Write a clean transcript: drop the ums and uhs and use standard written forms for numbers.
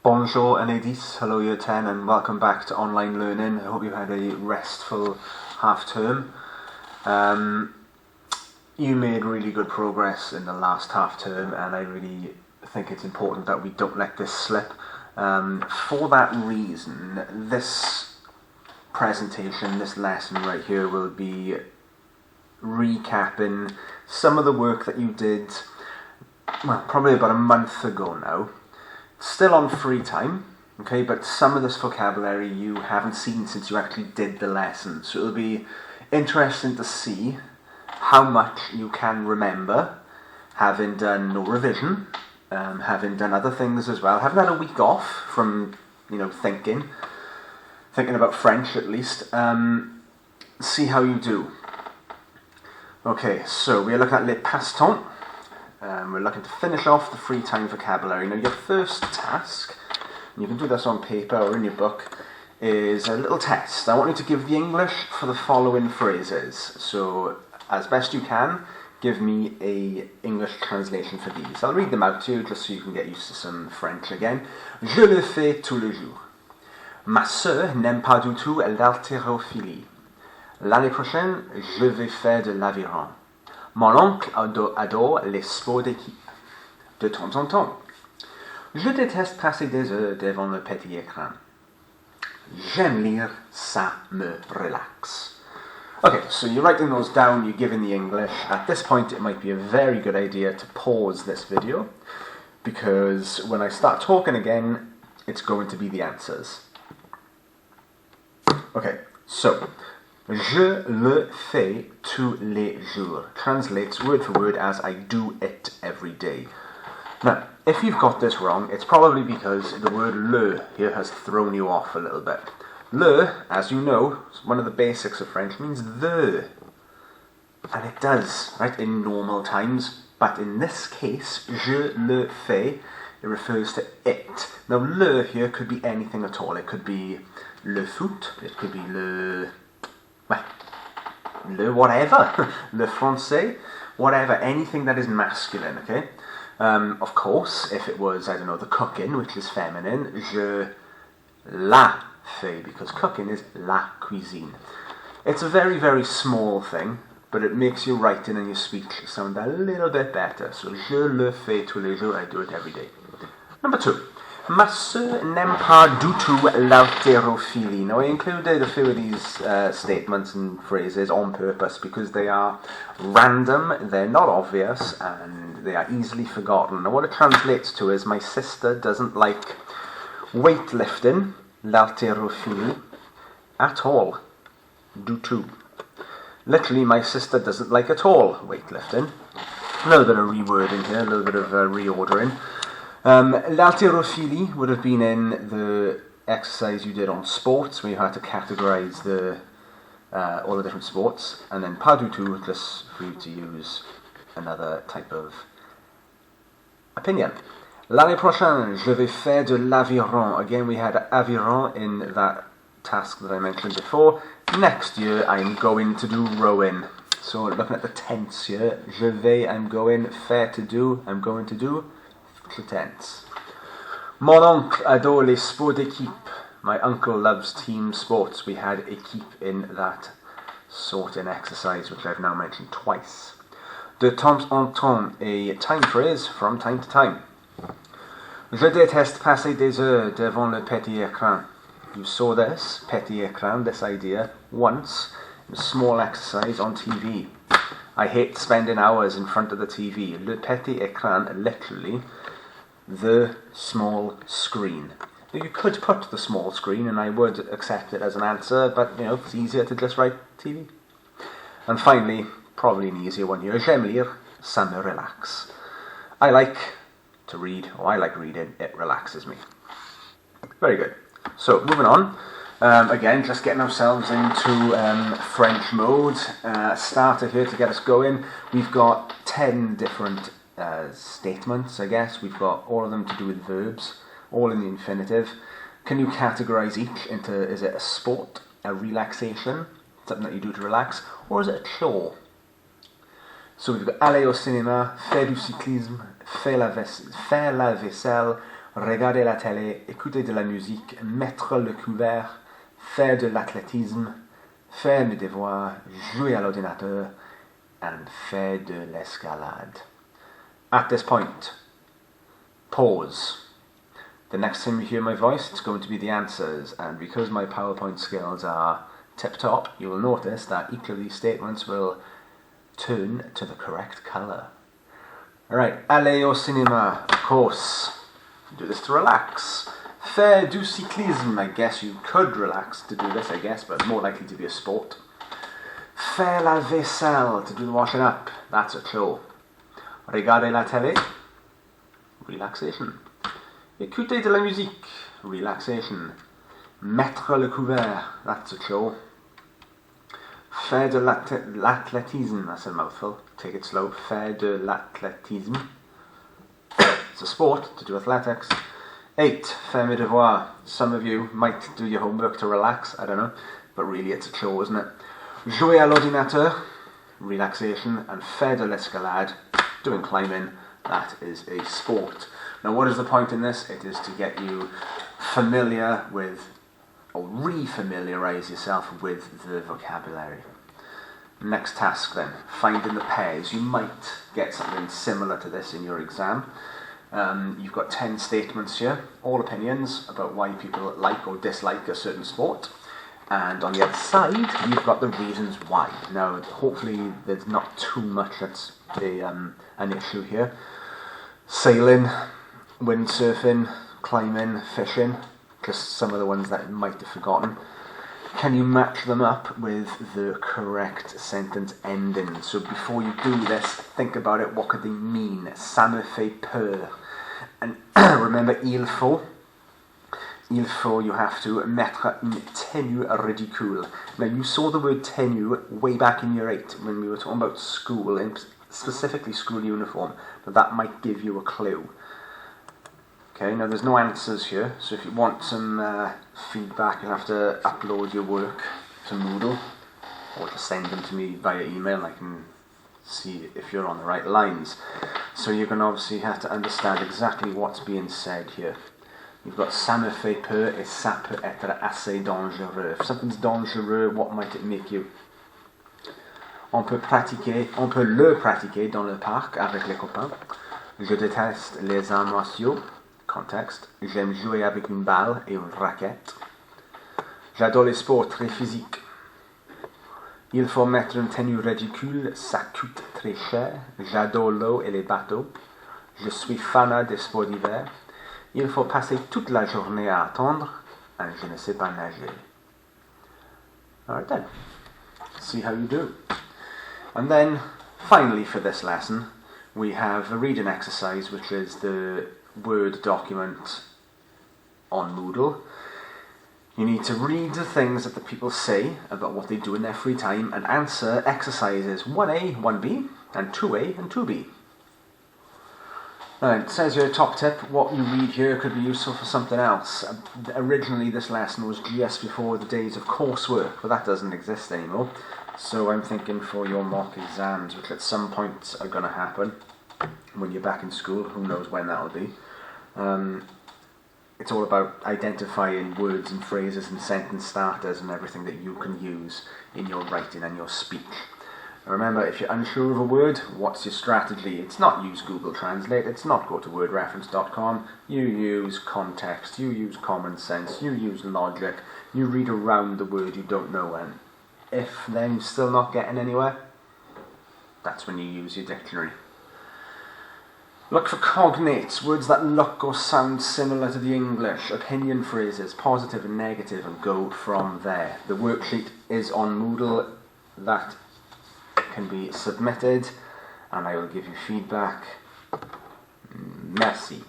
Bonjour Anedis, hello Year 10 and welcome back to online learning. I hope you had a restful half term. You made really good progress in the last half term and I really think it's important that we don't let this slip. For that reason, this presentation, this lesson right here will be recapping some of the work that you did, well, probably about a month ago now. Still on free time, okay, but some of this vocabulary you haven't seen since you actually did the lesson. So it'll be interesting to see how much you can remember, having done no revision, having done other things as well, having had a week off from, thinking about French at least. See how you do. Okay, so we're looking at les passe-temps. We're looking to finish off the free time vocabulary. Now your first task, and you can do this on paper or in your book, is a little test. I want you to give the English for the following phrases. So as best you can, give me a English translation for these. I'll read them out to you just so you can get used to some French again. Je le fais tous les jours. Ma sœur n'aime pas du tout l'haltérophilie. L'année prochaine, je vais faire de l'aviron. Mon oncle adore les sports d'équipe, de temps en temps. Je déteste passer des heures devant le petit écran. J'aime lire, ça me relaxe. Okay, so you're writing those down, you're giving the English. At this point, it might be a very good idea to pause this video, because when I start talking again, it's going to be the answers. Okay, so je le fais tous les jours translates word for word as I do it every day. Now, if you've got this wrong, it's probably because the word le here has thrown you off a little bit. Le, as you know, one of the basics of French, means the. And it does, right, in normal times. But in this case, je le fais, it refers to it. Now, le here could be anything at all. It could be le foot, it could be le whatever, le français, whatever, anything that is masculine, okay? Of course, if it was, I don't know, the cooking, which is feminine, je la fais, because cooking is la cuisine. It's a very, very small thing, but it makes your writing and your speech sound a little bit better. So, je le fais tous les jours, I do it every day. Number 2. Ma sœur n'aime pas du tout l'haltérophilie. Now, I included a few of these statements and phrases on purpose because they are random, they're not obvious, and they are easily forgotten. Now, what it translates to is my sister doesn't like weightlifting, l'haltérophilie, at all. Du tout. Literally, my sister doesn't like at all weightlifting. A little bit of rewording here, a little bit of reordering. L'haltérophilie would have been in the exercise you did on sports, where you had to categorise all the different sports, and then pas du tout, just for you to use another type of opinion. L'année prochaine, je vais faire de l'aviron. Again, we had aviron in that task that I mentioned before. Next year, I'm going to do rowing. So looking at the tense here, je vais, I'm going, faire to do, I'm going to do. Tense. Mon oncle adore les sports d'équipe. My uncle loves team sports. We had équipe in that sorting exercise, which I've now mentioned twice. De temps en temps, a time phrase from time to time. Je déteste passer des heures devant le petit écran. You saw this, petit écran, this idea, once in a small exercise on TV. I hate spending hours in front of the TV. Le petit écran, literally, the small screen. You could put the small screen and I would accept it as an answer, but it's easier to just write TV. And finally, probably an easier one here, j'aime lire, ça me relaxe. I like to read, or I like reading, it relaxes me. Very good. So, moving on. Again, just getting ourselves into French mode. Starter here to get us going. We've got 10 different statements, I guess. We've got all of them to do with verbs, all in the infinitive. Can you categorise each into, is it a sport, a relaxation, something that you do to relax, or is it a chore? So we've got aller au cinéma, faire du cyclisme, faire la vaisselle, regarder la télé, écouter de la musique, mettre le couvert, faire de l'athlétisme, faire mes devoirs, jouer à l'ordinateur, and faire de l'escalade. At this point, pause. The next time you hear my voice, it's going to be the answers, and because my PowerPoint skills are tip-top, you will notice that each of these statements will turn to the correct colour. Alright, aller au cinéma, of course. Do this to relax. Faire du cyclisme, I guess you could relax to do this, I guess, but more likely to be a sport. Faire la vaisselle, to do the washing up, that's a chore. Regarder la télé, relaxation. Écouter de la musique, relaxation. Mettre le couvert, that's a chore. Faire de l'athlétisme, that's a mouthful, take it slow. Faire de l'athlétisme, it's a sport, to do athletics. 8. Faire mes devoirs. Some of you might do your homework to relax, I don't know, but really it's a chore, isn't it? Jouer à l'ordinateur, relaxation, and faire de l'escalade, doing climbing, that is a sport. Now what is the point in this? It is to get you familiar with, or re-familiarise yourself with the vocabulary. Next task then, finding the pairs. You might get something similar to this in your exam. You've got 10 statements here, all opinions about why people like or dislike a certain sport. And on the other side, you've got the reasons why. Now, hopefully there's not too much that's an issue here. Sailing, windsurfing, climbing, fishing, just some of the ones that you might have forgotten. Can you match them up with the correct sentence ending? So before you do this, think about it, what could they mean? Ça me fait peur. And remember, il faut, you have to mettre une tenue ridicule. Now, you saw the word tenue way back in year 8 when we were talking about school, and specifically school uniform, but that might give you a clue. Okay, now there's no answers here, so if you want some feedback, you'll have to upload your work to Moodle, or just send them to me via email. I can see if you're on the right lines. So you're going to obviously have to understand exactly what's being said here. You've got ça me fait peur et ça peut être assez dangereux. If something's dangereux, what might it make you? On peut le pratiquer dans le parc avec les copains. Je déteste les arts martiaux. Context. J'aime jouer avec une balle et une raquette. J'adore les sports très physiques. Il faut mettre une tenue ridicule, ça coûte très cher. J'adore l'eau et les bateaux. Je suis fanat des sports d'hiver. Il faut passer toute la journée à attendre, and je ne sais pas nager. Alright then, see how you do. And then, finally for this lesson, we have a reading exercise, which is the Word document on Moodle. You need to read the things that the people say about what they do in their free time and answer exercises 1A, 1B, and 2A and 2B. It says here, top tip, what you read here could be useful for something else. Originally this lesson was just before the days of coursework, but that doesn't exist anymore. So I'm thinking for your mock exams, which at some point are going to happen when you're back in school, who knows when that'll be. It's all about identifying words and phrases and sentence starters and everything that you can use in your writing and your speech. Remember, if you're unsure of a word, what's your strategy? It's not use Google Translate, it's not go to wordreference.com. You use context, you use common sense, you use logic, you read around the word you don't know, and if then you're still not getting anywhere, that's when you use your dictionary. Look for cognates, words that look or sound similar to the English, opinion phrases, positive and negative, and go from there. The worksheet is on Moodle. That can be submitted, and I will give you feedback. Merci.